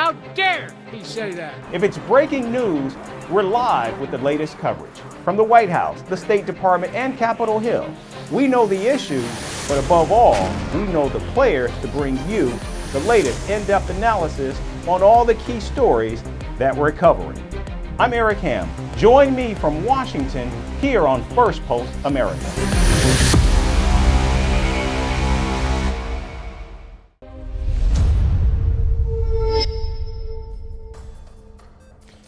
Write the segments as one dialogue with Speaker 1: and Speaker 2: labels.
Speaker 1: How dare he say that?
Speaker 2: If it's breaking news, we're live with the latest coverage. From the White House, the State Department, and Capitol Hill. We know the issues, but above all, we know the players to bring you the latest in-depth analysis on all the key stories that we're covering. I'm Eric Ham. Join me from Washington here on Firstpost America.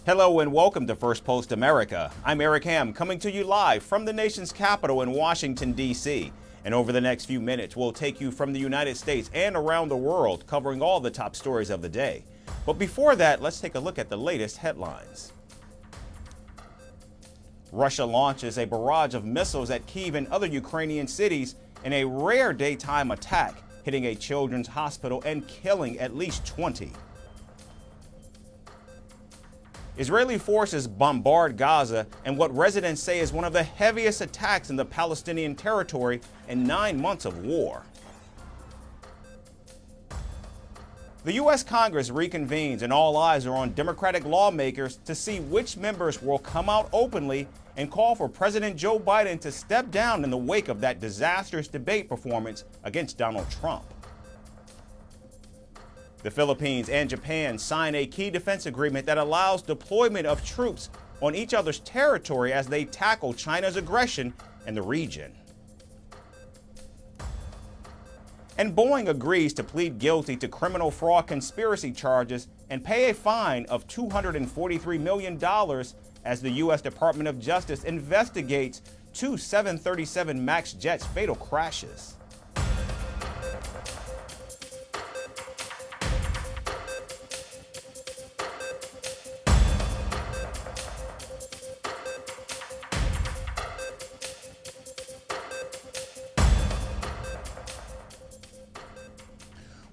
Speaker 2: Hello and welcome to Firstpost America. I'm Eric Ham, coming to you live from the nation's capital in Washington, D.C. And over the next few minutes, we'll take you from the United States and around the world, covering all the top stories of the day. But before that, let's take a look at the latest headlines. Russia launches a barrage of missiles at Kyiv and other Ukrainian cities in a rare daytime attack, hitting a children's hospital and killing at least 20. Israeli forces bombard Gaza in what residents say is one of the heaviest attacks in the Palestinian territory in 9 months of war. The U.S. Congress reconvenes and all eyes are on Democratic lawmakers to see which members will come out openly and call for President Joe Biden to step down in the wake of that disastrous debate performance against Donald Trump. The Philippines and Japan sign a key defense agreement that allows deployment of troops on each other's territory as they tackle China's aggression in the region. And Boeing agrees to plead guilty to criminal fraud conspiracy charges and pay a fine of $243 million as the U.S. Department of Justice investigates two 737 MAX jets' fatal crashes.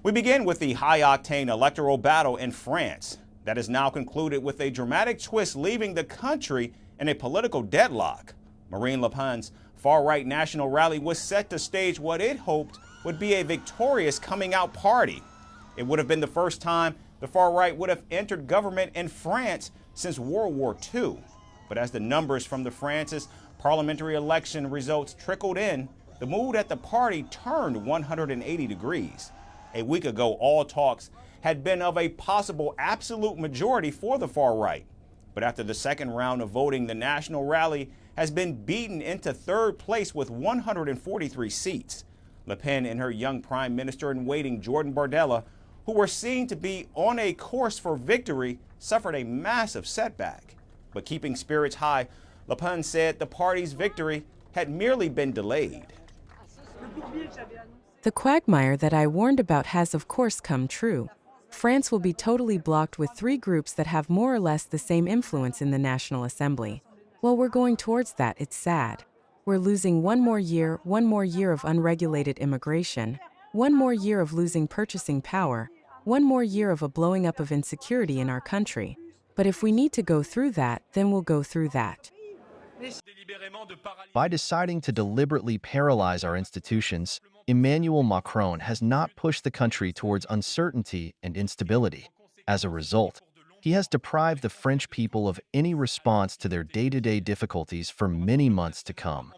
Speaker 2: We begin with the high-octane electoral battle in France that is now concluded with a dramatic twist leaving the country in a political deadlock. Marine Le Pen's far-right national rally was set to stage what it hoped would be a victorious coming-out party. It would have been the first time the far-right would have entered government in France since World War II. But as the numbers from the France's parliamentary election results trickled in, the mood at the party turned 180 degrees. A week ago, all talks had been of a possible absolute majority for the far right. But after the second round of voting, the national rally has been beaten into third place with 143 seats. Le Pen and her young prime minister in waiting, Jordan Bardella, who were seen to be on a course for victory, suffered a massive setback. But keeping spirits high, Le Pen said the party's victory had merely been delayed.
Speaker 3: The quagmire that I warned about has of course come true. France will be totally blocked with three groups that have more or less the same influence in the National Assembly. Well, we're going towards that, it's sad. We're losing one more year of unregulated immigration, one more year of losing purchasing power, one more year of a blowing up of insecurity in our country. But if we need to go through that, then we'll go through that.
Speaker 4: By deciding to deliberately paralyze our institutions, Emmanuel Macron has not pushed the country towards uncertainty and instability. As a result, he has deprived the French people of any response to their day-to-day difficulties for many months to come.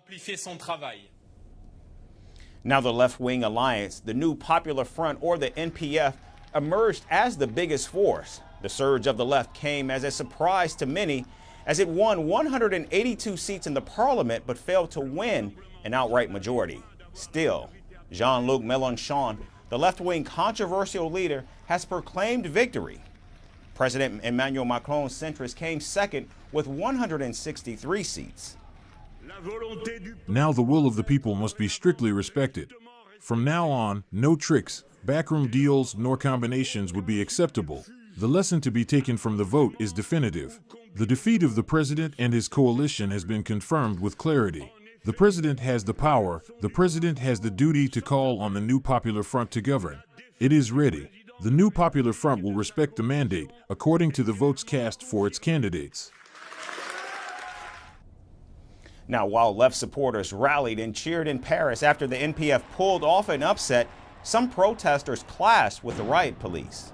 Speaker 2: Now the left-wing alliance, the New Popular Front, or the NPF, emerged as the biggest force. The surge of the left came as a surprise to many, as it won 182 seats in the parliament but failed to win an outright majority. Still, Jean-Luc Mélenchon, the left-wing controversial leader, has proclaimed victory. President Emmanuel Macron's centrist came second with 163 seats.
Speaker 5: Now the will of the people must be strictly respected. From now on, no tricks, backroom deals, nor combinations would be acceptable. The lesson to be taken from the vote is definitive. The defeat of the president and his coalition has been confirmed with clarity. The president has the power. The president has the duty to call on the New Popular Front to govern. It is ready. The New Popular Front will respect the mandate according to the votes cast for its candidates.
Speaker 2: Now, while left supporters rallied and cheered in Paris after the NPF pulled off an upset, some protesters clashed with the riot police.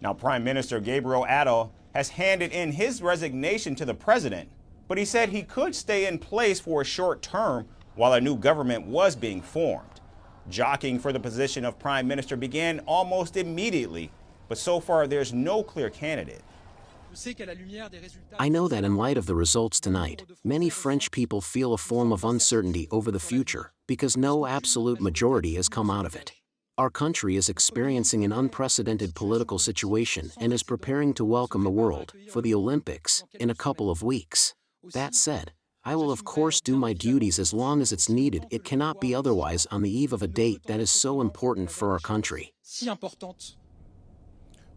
Speaker 2: Now, Prime Minister Gabriel Attal has handed in his resignation to the president, but he said he could stay in place for a short term while a new government was being formed. Jockeying for the position of prime minister began almost immediately, but so far there's no clear candidate.
Speaker 6: I know that in light of the results tonight, many French people feel a form of uncertainty over the future because no absolute majority has come out of it. Our country is experiencing an unprecedented political situation and is preparing to welcome the world for the Olympics in a couple of weeks. That said, I will of course do my duties as long as it's needed. It cannot be otherwise on the eve of a date that is so important for our country.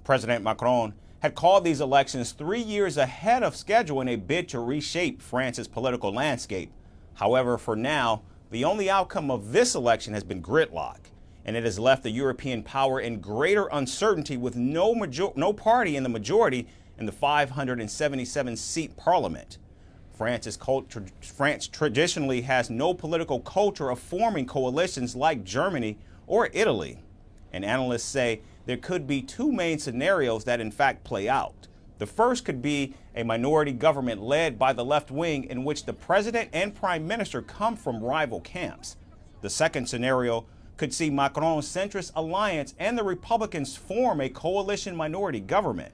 Speaker 2: President Macron had called these elections 3 years ahead of schedule in a bid to reshape France's political landscape. However, for now, the only outcome of this election has been gridlock, and it has left the European power in greater uncertainty with no party in the majority in the 577-seat parliament. France traditionally has no political culture of forming coalitions like Germany or Italy. And analysts say there could be two main scenarios that in fact play out. The first could be a minority government led by the left wing in which the president and prime minister come from rival camps. The second scenario could see Macron's centrist alliance and the Republicans form a coalition minority government.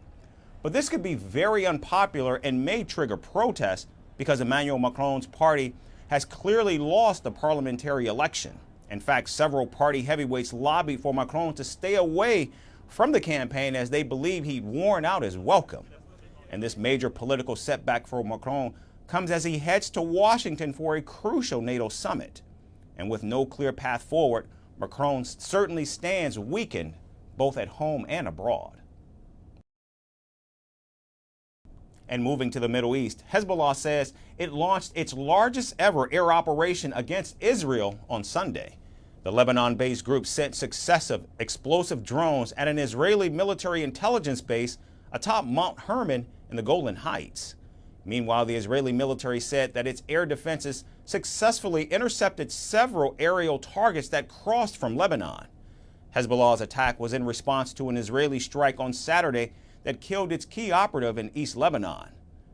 Speaker 2: But this could be very unpopular and may trigger protests because Emmanuel Macron's party has clearly lost the parliamentary election. In fact, several party heavyweights lobbied for Macron to stay away from the campaign as they believe he'd worn out his welcome. And this major political setback for Macron comes as he heads to Washington for a crucial NATO summit. And with no clear path forward, Macron certainly stands weakened both at home and abroad. And moving to the Middle East, Hezbollah says it launched its largest ever air operation against Israel on Sunday. The Lebanon-based group sent successive explosive drones at an Israeli military intelligence base atop Mount Hermon in the Golan Heights. Meanwhile, the Israeli military said that its air defenses successfully intercepted several aerial targets that crossed from Lebanon. Hezbollah's attack was in response to an Israeli strike on Saturday that killed its key operative in East Lebanon.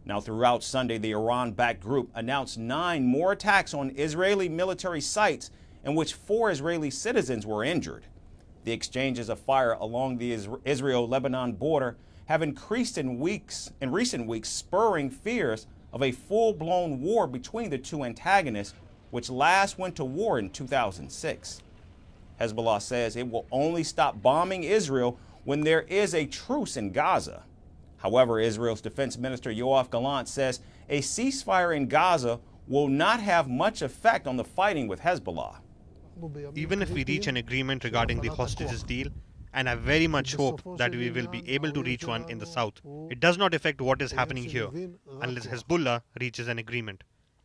Speaker 2: Now, throughout Sunday, the Iran-backed group announced 9 more attacks on Israeli military sites in which 4 Israeli citizens were injured. The exchanges of fire along the Israel-Lebanon border have increased in recent weeks, spurring fears of a full-blown war between the two antagonists, which last went to war in 2006. Hezbollah says it will only stop bombing Israel when there is a truce in Gaza. However, Israel's defense minister Yoav Gallant says a ceasefire in Gaza will not have much effect on the fighting with Hezbollah.
Speaker 7: Even if we reach an agreement regarding the hostages deal, and I very much hope that we will be able to reach one in the south, it does not affect what is happening here unless Hezbollah reaches an agreement.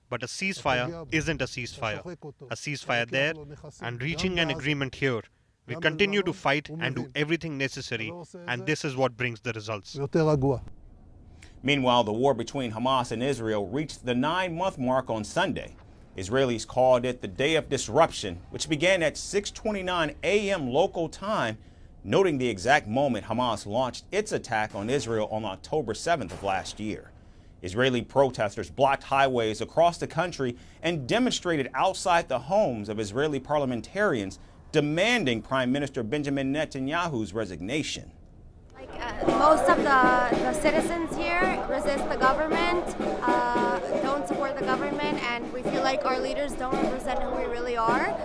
Speaker 7: But a ceasefire isn't a ceasefire. A ceasefire there and reaching an agreement here. We continue to fight and do everything necessary, and this is what brings the results.
Speaker 2: Meanwhile, the war between Hamas and Israel reached the 9-month mark on Sunday. Israelis called it the Day of Disruption, which began at 6:29 a.m. local time, noting the exact moment Hamas launched its attack on Israel on October 7th of last year. Israeli protesters blocked highways across the country and demonstrated outside the homes of Israeli parliamentarians, demanding Prime Minister Benjamin Netanyahu's resignation.
Speaker 8: Most of the citizens here resist the government, don't support the government, and we feel like our leaders don't represent who we really are.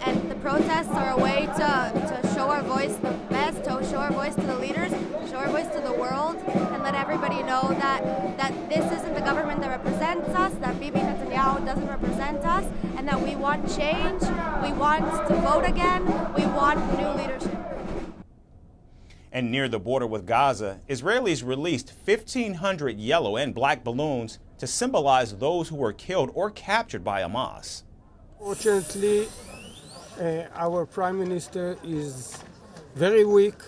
Speaker 8: And the protests are a way to show our voice the best, to show our voice to the leaders, show our voice to the world, and let everybody know that this isn't the government that represents us, that Bibi Netanyahu doesn't represent us, and that we want change, we want to vote again, we want new leadership.
Speaker 2: And near the border with Gaza, Israelis released 1,500 yellow and black balloons to symbolize those who were killed or captured by Hamas.
Speaker 9: Fortunately, our Prime Minister is very weak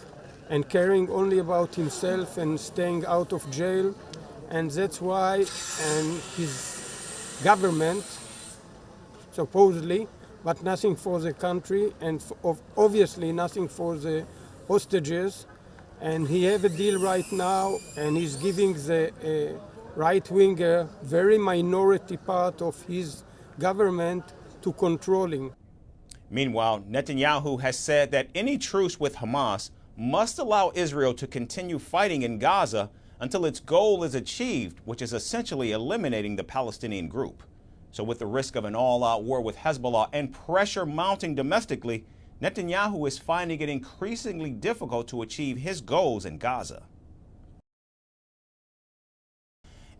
Speaker 9: and caring only about himself and staying out of jail, and that's why his government, supposedly, but nothing for the country and obviously nothing for the hostages, and he have a deal right now, and he's giving the right-winger, very minority part of his government to controlling.
Speaker 2: Meanwhile, Netanyahu has said that any truce with Hamas must allow Israel to continue fighting in Gaza until its goal is achieved, which is essentially eliminating the Palestinian group. So with the risk of an all-out war with Hezbollah and pressure mounting domestically, Netanyahu is finding it increasingly difficult to achieve his goals in Gaza.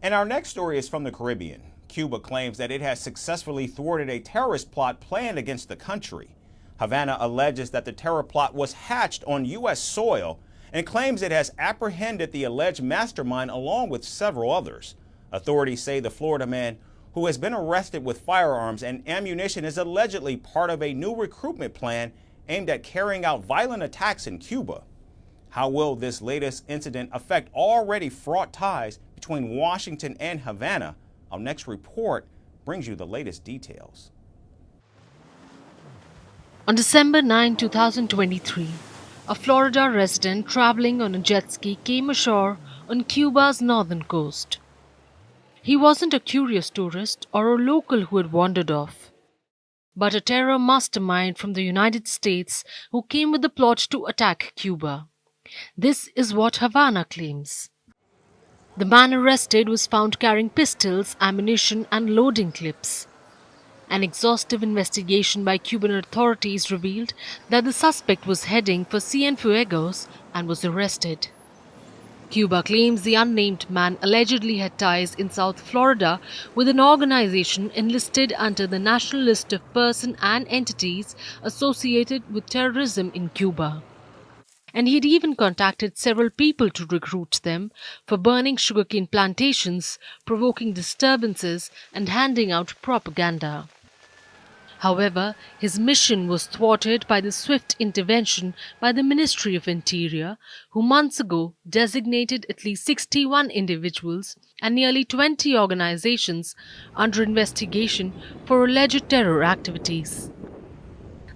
Speaker 2: And our next story is from the Caribbean. Cuba claims that it has successfully thwarted a terrorist plot planned against the country. Havana alleges that the terror plot was hatched on U.S. soil and claims it has apprehended the alleged mastermind along with several others. Authorities say the Florida man, who has been arrested with firearms and ammunition, is allegedly part of a new recruitment plan aimed at carrying out violent attacks in Cuba. How will this latest incident affect already fraught ties between Washington and Havana? Our next report brings you the latest details.
Speaker 10: On December 9, 2023, a Florida resident traveling on a jet ski came ashore on Cuba's northern coast. He wasn't a curious tourist or a local who had wandered off, but a terror mastermind from the United States who came with the plot to attack Cuba. This is what Havana claims. The man arrested was found carrying pistols, ammunition, and loading clips. An exhaustive investigation by Cuban authorities revealed that the suspect was heading for Cienfuegos and was arrested. Cuba claims the unnamed man allegedly had ties in South Florida with an organization enlisted under the National List of Persons and Entities Associated with Terrorism in Cuba. And he had even contacted several people to recruit them for burning sugarcane plantations, provoking disturbances, and handing out propaganda. However, his mission was thwarted by the swift intervention by the Ministry of Interior, who months ago designated at least 61 individuals and nearly 20 organizations under investigation for alleged terror activities.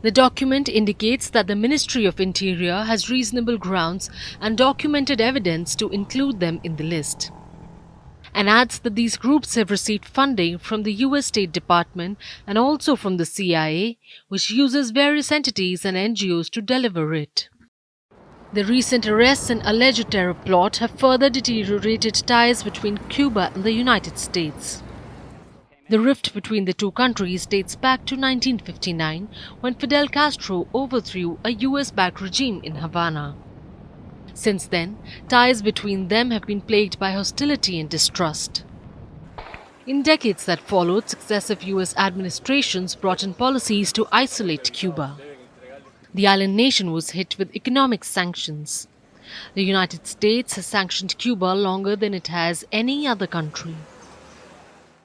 Speaker 10: The document indicates that the Ministry of Interior has reasonable grounds and documented evidence to include them in the list, and adds that these groups have received funding from the US State Department and also from the CIA, which uses various entities and NGOs to deliver it. The recent arrests and alleged terror plot have further deteriorated ties between Cuba and the United States. The rift between the two countries dates back to 1959, when Fidel Castro overthrew a US-backed regime in Havana. Since then, ties between them have been plagued by hostility and distrust. In decades that followed, successive US administrations brought in policies to isolate Cuba. The island nation was hit with economic sanctions. The United States has sanctioned Cuba longer than it has any other country.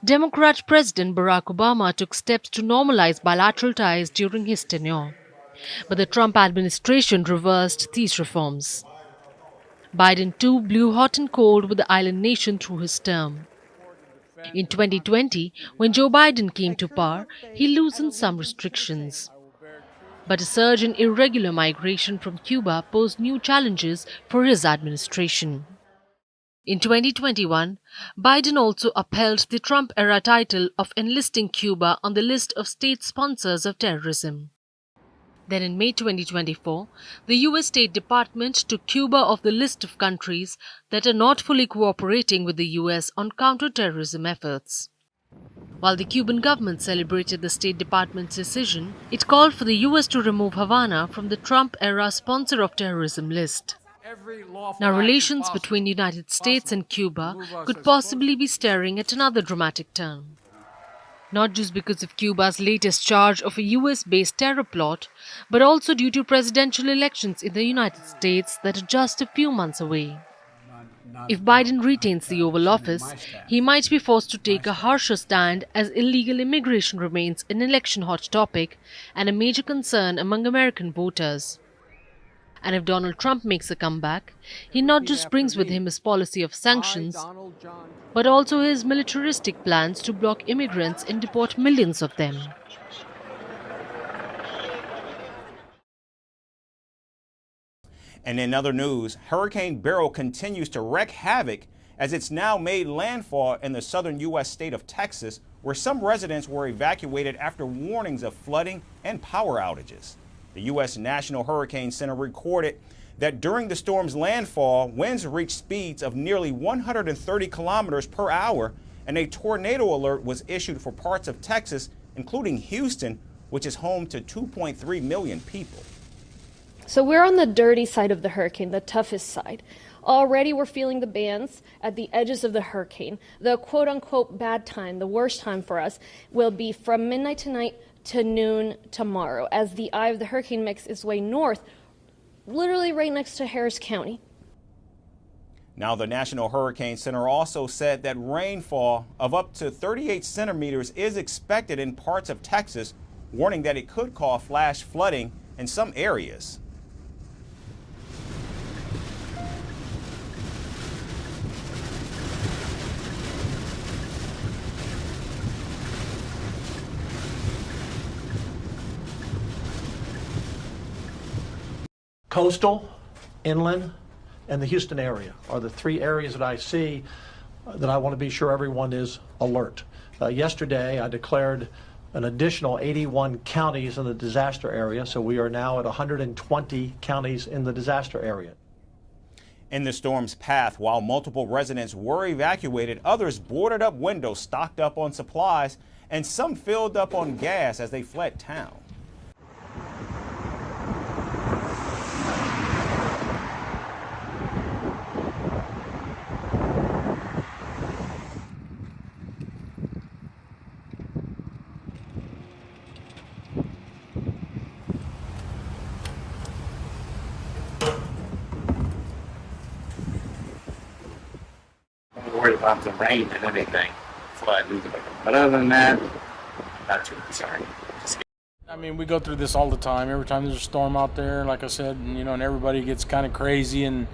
Speaker 10: Democrat President Barack Obama took steps to normalize bilateral ties during his tenure, but the Trump administration reversed these reforms. Biden too blew hot and cold with the island nation through his term. In 2020, when Joe Biden came to power, he loosened some restrictions. But a surge in irregular migration from Cuba posed new challenges for his administration. In 2021, Biden also upheld the Trump-era title of enlisting Cuba on the list of state sponsors of terrorism. Then in May 2024, the US State Department took Cuba off the list of countries that are not fully cooperating with the US on counter-terrorism efforts. While the Cuban government celebrated the State Department's decision, it called for the US to remove Havana from the Trump-era sponsor of terrorism list. Now, relations between the United States and Cuba could possibly be staring at another dramatic turn. Not just because of Cuba's latest charge of a US-based terror plot, but also due to presidential elections in the United States that are just a few months away. If Biden retains the Oval Office, he might be forced to take a harsher stand as illegal immigration remains an election-hot topic and a major concern among American voters. And if Donald Trump makes a comeback, he not just brings with him his policy of sanctions, but also his militaristic plans to block immigrants and deport millions of them.
Speaker 2: And in other news, Hurricane Beryl continues to wreak havoc as it's now made landfall in the southern U.S. state of Texas, where some residents were evacuated after warnings of flooding and power outages. The U.S. National Hurricane Center recorded that during the storm's landfall, winds reached speeds of nearly 130 kilometers per hour, and a tornado alert was issued for parts of Texas, including Houston, which is home to 2.3 million people.
Speaker 11: So we're on the dirty side of the hurricane, the toughest side. Already we're feeling the bands at the edges of the hurricane. The quote-unquote bad time, the worst time for us, will be from midnight tonight to noon tomorrow, as the eye of the hurricane makes its way north, literally right next to Harris County.
Speaker 2: Now, the National Hurricane Center also said that rainfall of up to 38 centimeters is expected in parts of Texas, warning that it could cause flash flooding in some areas.
Speaker 12: Coastal, inland, and the Houston area are the three areas that I see that I want to be sure everyone is alert. Yesterday, I declared an additional 81 counties in the disaster area, so we are now at 120 counties in the disaster area.
Speaker 2: In the storm's path, while multiple residents were evacuated, others boarded up windows, stocked up on supplies, and some filled up on gas as they fled town.
Speaker 13: Worried about the rain and anything, flood. But other than that, not too concerned.
Speaker 1: I mean, we go through this all the time. Every time there's a storm out there, like I said, and, and everybody gets kind of crazy, and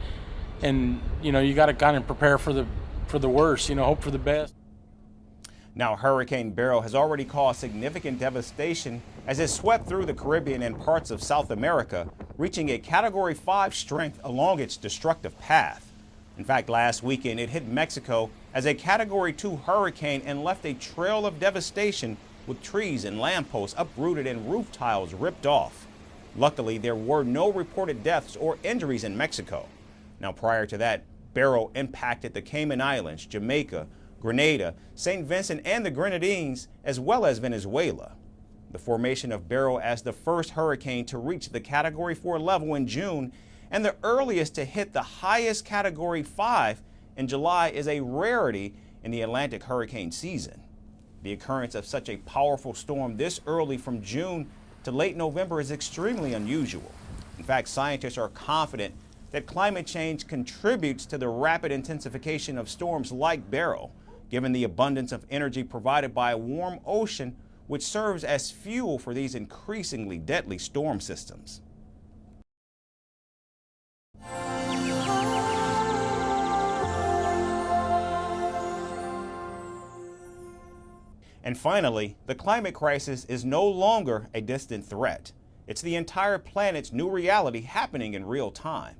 Speaker 1: you got to kind of prepare for the worst. Hope for the best.
Speaker 2: Now, Hurricane Beryl has already caused significant devastation as it swept through the Caribbean and parts of South America, reaching a Category 5 strength along its destructive path. In fact, last weekend, it hit Mexico as a Category 2 hurricane and left a trail of devastation with trees and lampposts uprooted and roof tiles ripped off. Luckily, there were no reported deaths or injuries in Mexico. Now, prior to that, Beryl impacted the Cayman Islands, Jamaica, Grenada, St. Vincent, and the Grenadines, as well as Venezuela. The formation of Beryl as the first hurricane to reach the Category 4 level in June and the earliest to hit the highest Category 5 in July is a rarity in the Atlantic hurricane season. The occurrence of such a powerful storm this early from June to late November is extremely unusual. In fact, scientists are confident that climate change contributes to the rapid intensification of storms like Beryl, given the abundance of energy provided by a warm ocean, which serves as fuel for these increasingly deadly storm systems. And finally, the climate crisis is no longer a distant threat. It's the entire planet's new reality happening in real time.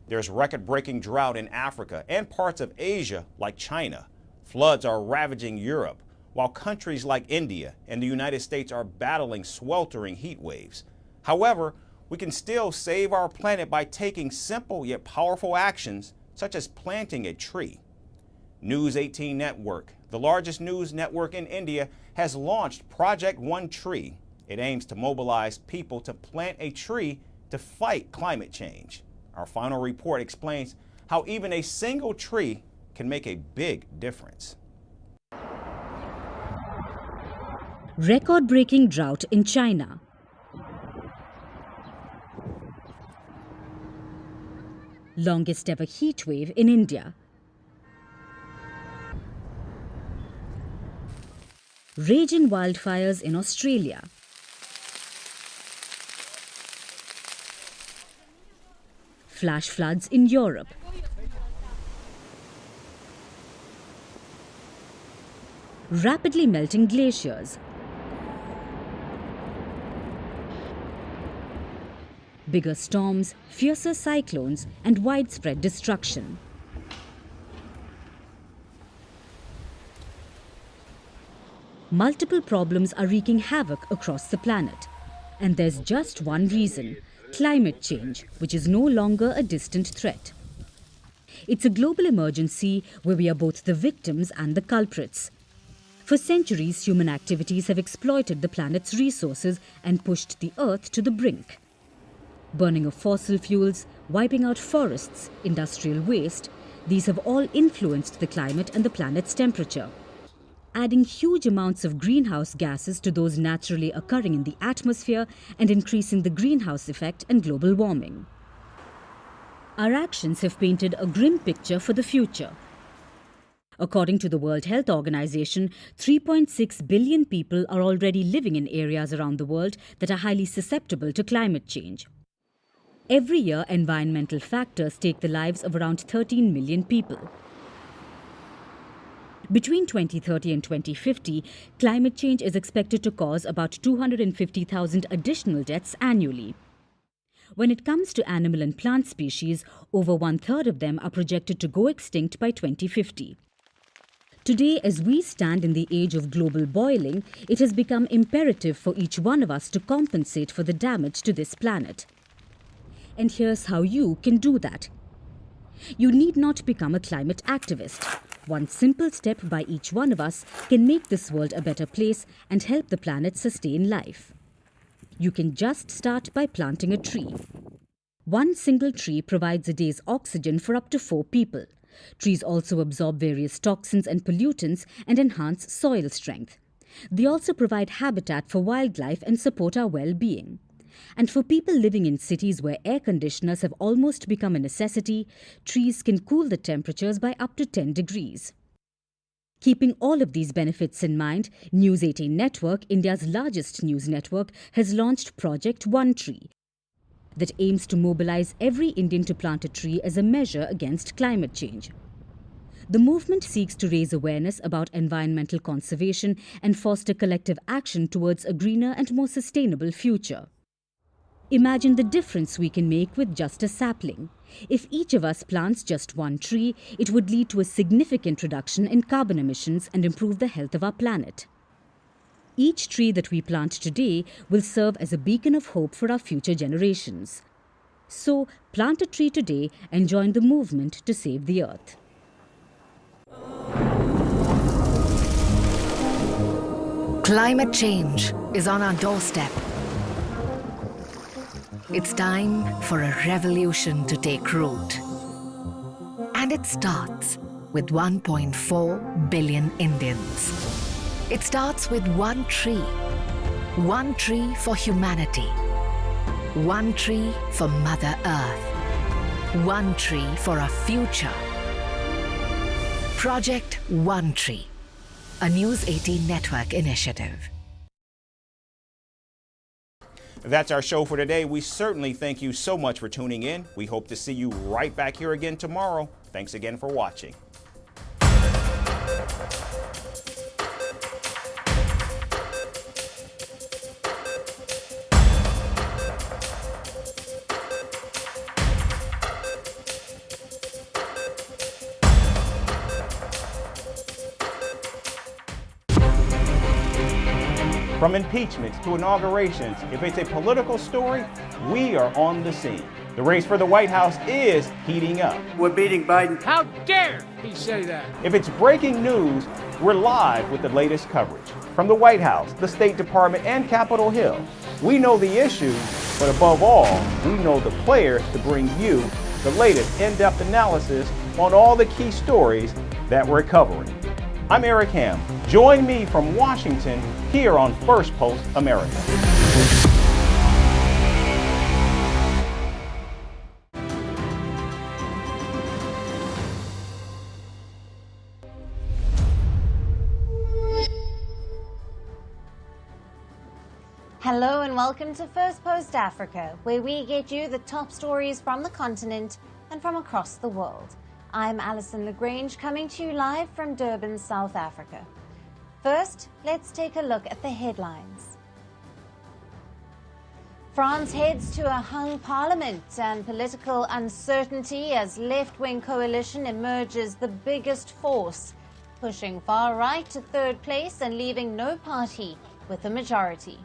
Speaker 2: There's record-breaking drought in Africa and parts of Asia like China. Floods are ravaging Europe, while countries like India and the United States are battling sweltering heat waves. However, we can still save our planet by taking simple yet powerful actions, such as planting a tree. News 18 Network, the largest news network in India, has launched Project One Tree. It aims to mobilize people to plant a tree to fight climate change. Our final report explains how even a single tree can make a big difference.
Speaker 14: Record-breaking drought in China. Longest ever heat wave in India. Raging wildfires in Australia. Flash floods in Europe. Rapidly melting glaciers. bigger storms, fiercer cyclones, and widespread destruction. Multiple problems are wreaking havoc across the planet. And there's just one reason: climate change, which is no longer a distant threat. It's a global emergency where we are both the victims and the culprits. For centuries, human activities have exploited the planet's resources and pushed the Earth to the brink. Burning of fossil fuels, wiping out forests, industrial waste, these have all influenced the climate and the planet's temperature, adding huge amounts of greenhouse gases to those naturally occurring in the atmosphere and increasing the greenhouse effect and global warming. Our actions have painted a grim picture for the future. According to the World Health Organization, 3.6 billion people are already living in areas around the world that are highly susceptible to climate change. Every year, environmental factors take the lives of around 13 million people. Between 2030 and 2050, climate change is expected to cause about 250,000 additional deaths annually. When it comes to animal and plant species, over 1/3 of them are projected to go extinct by 2050. Today, as we stand in the age of global boiling, it has become imperative for each one of us to compensate for the damage to this planet. And here's how you can do that. You need not become a climate activist. One simple step by each one of us can make this world a better place and help the planet sustain life. You can just start by planting a tree. One single tree provides a day's oxygen for up to 4 people. Trees also absorb various toxins and pollutants and enhance soil strength. They also provide habitat for wildlife and support our well-being. And for people living in cities where air conditioners have almost become a necessity, trees can cool the temperatures by up to 10 degrees. Keeping all of these benefits in mind, News 18 Network, India's largest news network, has launched Project One Tree that aims to mobilize every Indian to plant a tree as a measure against climate change. The movement seeks to raise awareness about environmental conservation and foster collective action towards a greener and more sustainable future. Imagine the difference we can make with just a sapling. If each of us plants just one tree, it would lead to a significant reduction in carbon emissions and improve the health of our planet. Each tree that we plant today will serve as a beacon of hope for our future generations. So, plant a tree today and join the movement to save the Earth.
Speaker 15: Climate change is on our doorstep. It's time for a revolution to take root. And it starts with 1.4 billion Indians. It starts with one tree for humanity, one tree for Mother Earth, one tree for our future. Project One Tree, a News 18 Network initiative.
Speaker 2: That's our show for today. We certainly thank you so much for tuning in. We hope to see you right back here again tomorrow. Thanks again for watching. From impeachments to inaugurations, if it's a political story, we are on the scene. The race for the White House is heating up.
Speaker 16: We're beating Biden.
Speaker 17: How dare he say that?
Speaker 2: If it's breaking news, we're live with the latest coverage. From the White House, the State Department, and Capitol Hill, we know the issues, but above all, we know the players to bring you the latest in-depth analysis on all the key stories that we're covering. I'm Eric Ham. Join me from Washington here on Firstpost America.
Speaker 18: Hello and welcome to Firstpost Africa, where we get you the top stories from the continent and from across the world. I'm Alison LaGrange, coming to you live from Durban, South Africa. First, let's take a look at the headlines. France heads to a hung parliament and political uncertainty as left-wing coalition emerges the biggest force, pushing far right to third place and leaving no party with a majority.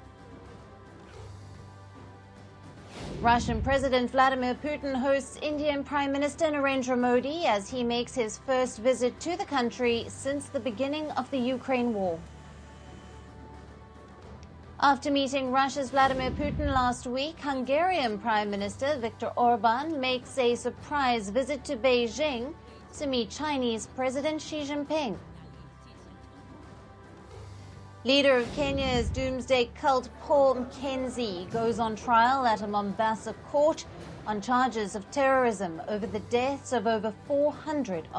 Speaker 18: Russian President Vladimir Putin hosts Indian Prime Minister Narendra Modi as he makes his first visit to the country since the beginning of the Ukraine war. After meeting Russia's Vladimir Putin last week, Hungarian Prime Minister Viktor Orban makes a surprise visit to Beijing to meet Chinese President Xi Jinping. Leader of Kenya's doomsday cult Paul Mackenzie goes on trial at a Mombasa court on charges of terrorism over the deaths of over 400 of